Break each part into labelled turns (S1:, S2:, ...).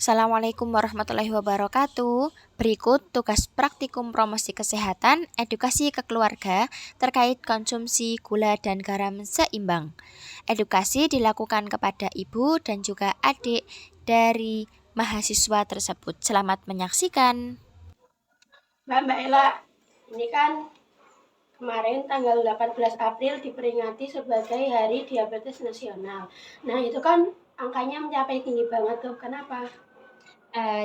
S1: Assalamualaikum warahmatullahi wabarakatuh. Berikut tugas praktikum promosi kesehatan edukasi ke keluarga terkait konsumsi gula dan garam seimbang. Edukasi dilakukan kepada ibu dan juga adik dari mahasiswa tersebut. Selamat menyaksikan.
S2: Mbak Ella, ini kan kemarin tanggal 18 April diperingati sebagai Hari Diabetes Nasional. Nah, itu kan angkanya mencapai tinggi banget tuh. Kenapa?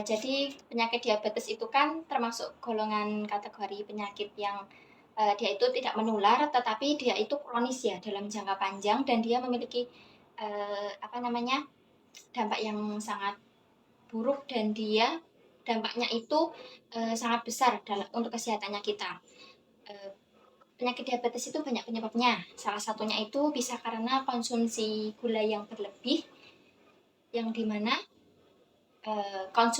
S1: Jadi penyakit diabetes itu kan termasuk golongan kategori penyakit yang dia itu tidak menular, tetapi dia itu kronis ya dalam jangka panjang dan dia memiliki dampak yang sangat buruk dan dampaknya itu sangat besar untuk kesehatannya kita. Penyakit diabetes itu banyak penyebabnya. Salah satunya itu bisa karena konsumsi gula yang berlebih, yang dimana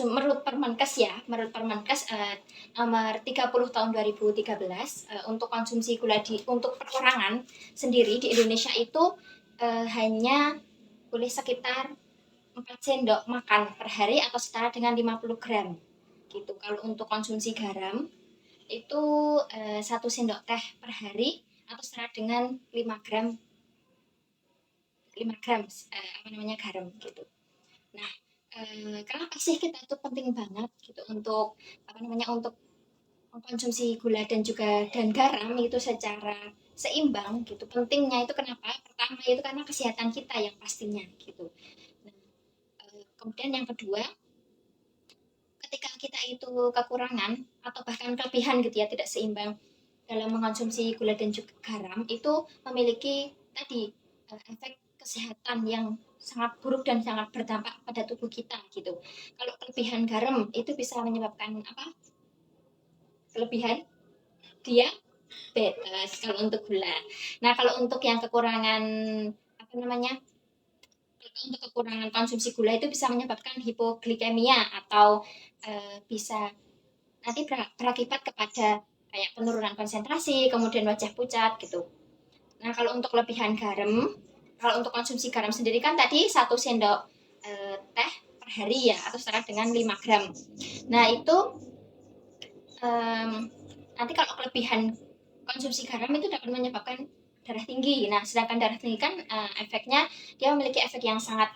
S1: menurut Permenkes nomor 30 tahun 2013 untuk konsumsi gula untuk perorangan sendiri di Indonesia itu hanya boleh sekitar 4 sendok makan per hari atau setara dengan 50 gram gitu. Kalau untuk konsumsi garam itu 1 sendok teh per hari atau setara dengan 5 gram garam gitu. Nah, kenapa sih kita itu penting banget gitu untuk untuk mengkonsumsi gula dan garam itu secara seimbang gitu. Pentingnya itu kenapa? Pertama itu karena kesehatan kita yang pastinya gitu. Nah, kemudian yang kedua, ketika kita itu kekurangan atau bahkan kelebihan gitu ya, tidak seimbang dalam mengkonsumsi gula dan juga garam, itu memiliki tadi efek kesehatan yang sangat buruk dan sangat berdampak pada tubuh kita gitu. Kalau kelebihan garam itu bisa menyebabkan apa? Kelebihan diabetes kalau untuk gula. Nah, kalau untuk yang kekurangan untuk kekurangan konsumsi gula itu bisa menyebabkan hipoglikemia atau bisa nanti berakibat kepada kayak penurunan konsentrasi, kemudian wajah pucat gitu. Nah, kalau untuk kelebihan garam, kalau untuk konsumsi garam sendiri kan tadi 1 sendok teh per hari ya, atau setara dengan 5 gram. Nah, itu nanti kalau kelebihan konsumsi garam itu dapat menyebabkan darah tinggi. Nah, sedangkan darah tinggi kan efeknya dia memiliki efek yang sangat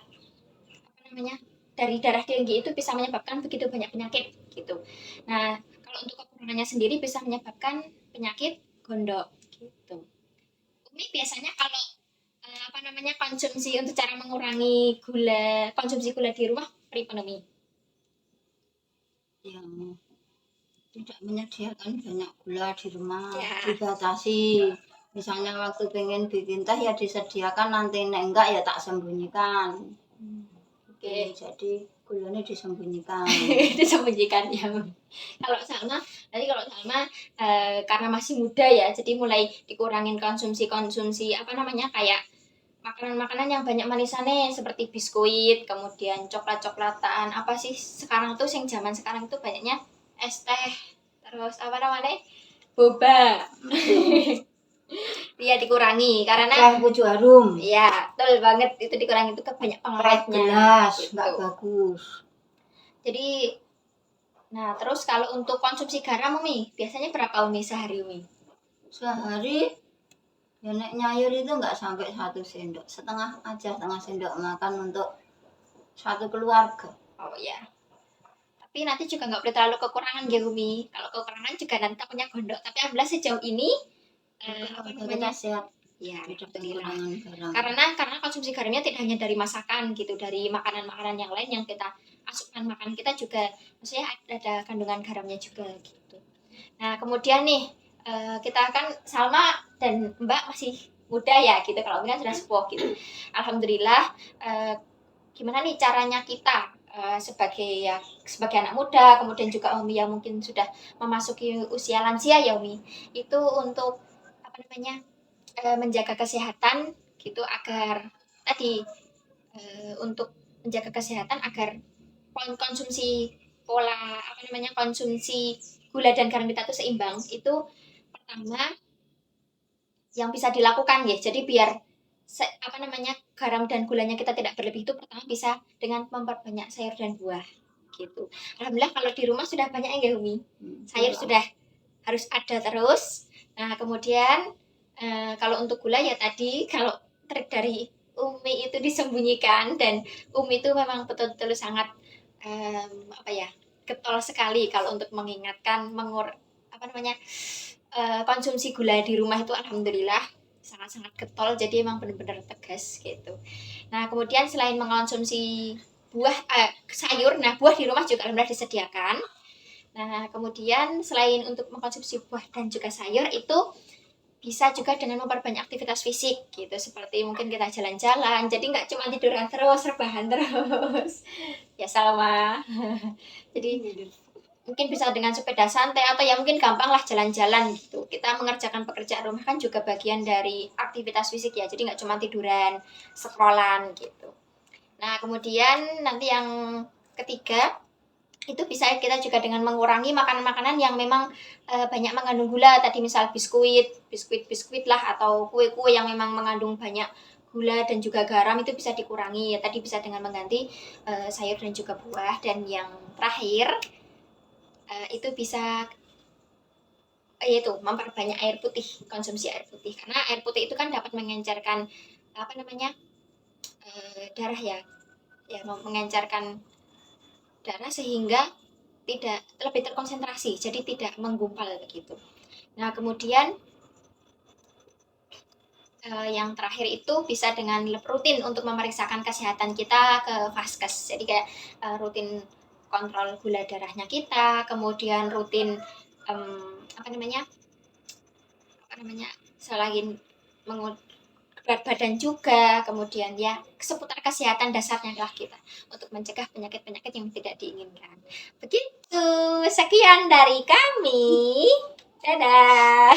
S1: dari darah tinggi itu bisa menyebabkan begitu banyak penyakit gitu. Nah, kalau untuk kekurangannya sendiri bisa menyebabkan penyakit gondok gitu. Umi biasanya kalau konsumsi untuk cara mengurangi konsumsi gula di rumah pribadi
S3: yang tidak menyediakan banyak gula di rumah
S1: ya.
S3: Dibatasi, misalnya waktu pengen bikin teh ya disediakan, nanti enggak ya tak sembunyikan.
S1: Oke.
S3: Jadi gulanya disembunyikan.
S1: Disembunyikan ya. Kalau Salma karena masih muda ya, jadi mulai dikurangin konsumsi kayak makanan-makanan yang banyak manisannya seperti biskuit, kemudian coklat-coklatan, apa sih sekarang tuh zaman sekarang itu banyaknya es teh, terus boba. Iya, dikurangi karena
S3: teh pucuk harum.
S1: Iya, betul banget, itu dikurangi itu banyak pengaruhnya.
S3: Gelas
S1: gitu.
S3: nggak bagus.
S1: Jadi, nah terus kalau untuk konsumsi garam Umi, biasanya berapa Umi sehari Umi?
S3: Sehari ya nek nyayur itu nggak sampai 1 sendok, setengah sendok makan untuk satu keluarga.
S1: Oh ya. Tapi nanti juga nggak boleh terlalu kekurangan ya Umi. Kalau kekurangan juga nanti takutnya gondok. Tapi alhamdulillah sejauh ini
S3: kita sehat.
S1: Ya,
S3: alhamdulillah.
S1: Karena konsumsi garamnya tidak hanya dari masakan gitu, dari makanan-makanan yang lain yang kita masukkan makan kita juga, maksudnya ada kandungan garamnya juga gitu. Nah, kemudian nih kita kan Salma dan Mbak masih muda ya gitu, kalau Umi kan sudah sepuh gitu. Alhamdulillah, gimana nih caranya kita sebagai anak muda, kemudian juga Umi yang mungkin sudah memasuki usia lansia ya Umi, itu untuk menjaga kesehatan gitu agar tadi untuk menjaga kesehatan agar konsumsi konsumsi gula dan garam kita itu seimbang. Itu pertama yang bisa dilakukan ya. Jadi biar garam dan gulanya kita tidak berlebih, itu pertama bisa dengan memperbanyak sayur dan buah. gitu. Alhamdulillah kalau di rumah sudah banyak yang Umi. Sayur
S3: Gula.
S1: sudah harus ada terus. Nah, kemudian kalau untuk gula ya tadi, kalau trik dari Umi itu disembunyikan, dan Umi itu memang betul-betul sangat apa ya, getol sekali kalau untuk mengingatkan konsumsi gula di rumah itu alhamdulillah sangat-sangat getol, jadi emang benar-benar tegas gitu. Nah, kemudian selain mengonsumsi sayur, nah buah di rumah juga alhamdulillah disediakan. Nah, kemudian selain untuk mengkonsumsi buah dan juga sayur itu bisa juga dengan memperbanyak aktivitas fisik gitu, seperti mungkin kita jalan-jalan, jadi nggak cuma tiduran terus, rebahan terus. Ya sama. Jadi mungkin bisa dengan sepeda santai, atau ya mungkin gampang lah jalan-jalan gitu. Kita mengerjakan pekerjaan rumah kan juga bagian dari aktivitas fisik ya, jadi nggak cuma tiduran, scrollan gitu. Nah, kemudian nanti yang ketiga itu bisa kita juga dengan mengurangi makanan-makanan yang memang banyak mengandung gula, tadi misal biskuit lah, atau kue-kue yang memang mengandung banyak gula dan juga garam, itu bisa dikurangi ya, tadi bisa dengan mengganti sayur dan juga buah. Dan yang terakhir itu bisa yaitu memperbanyak air putih, konsumsi air putih, karena air putih itu kan dapat mengencerkan darah ya, mengencerkan darah sehingga tidak lebih terkonsentrasi, jadi tidak menggumpal begitu. Nah, kemudian yang terakhir itu bisa dengan rutin untuk memeriksakan kesehatan kita ke Vaskes. Jadi kayak rutin kontrol gula darahnya kita, kemudian rutin selain berat badan juga, kemudian ya seputar kesehatan dasarnya lah kita untuk mencegah penyakit-penyakit yang tidak diinginkan. Begitu, sekian dari kami. Dadah.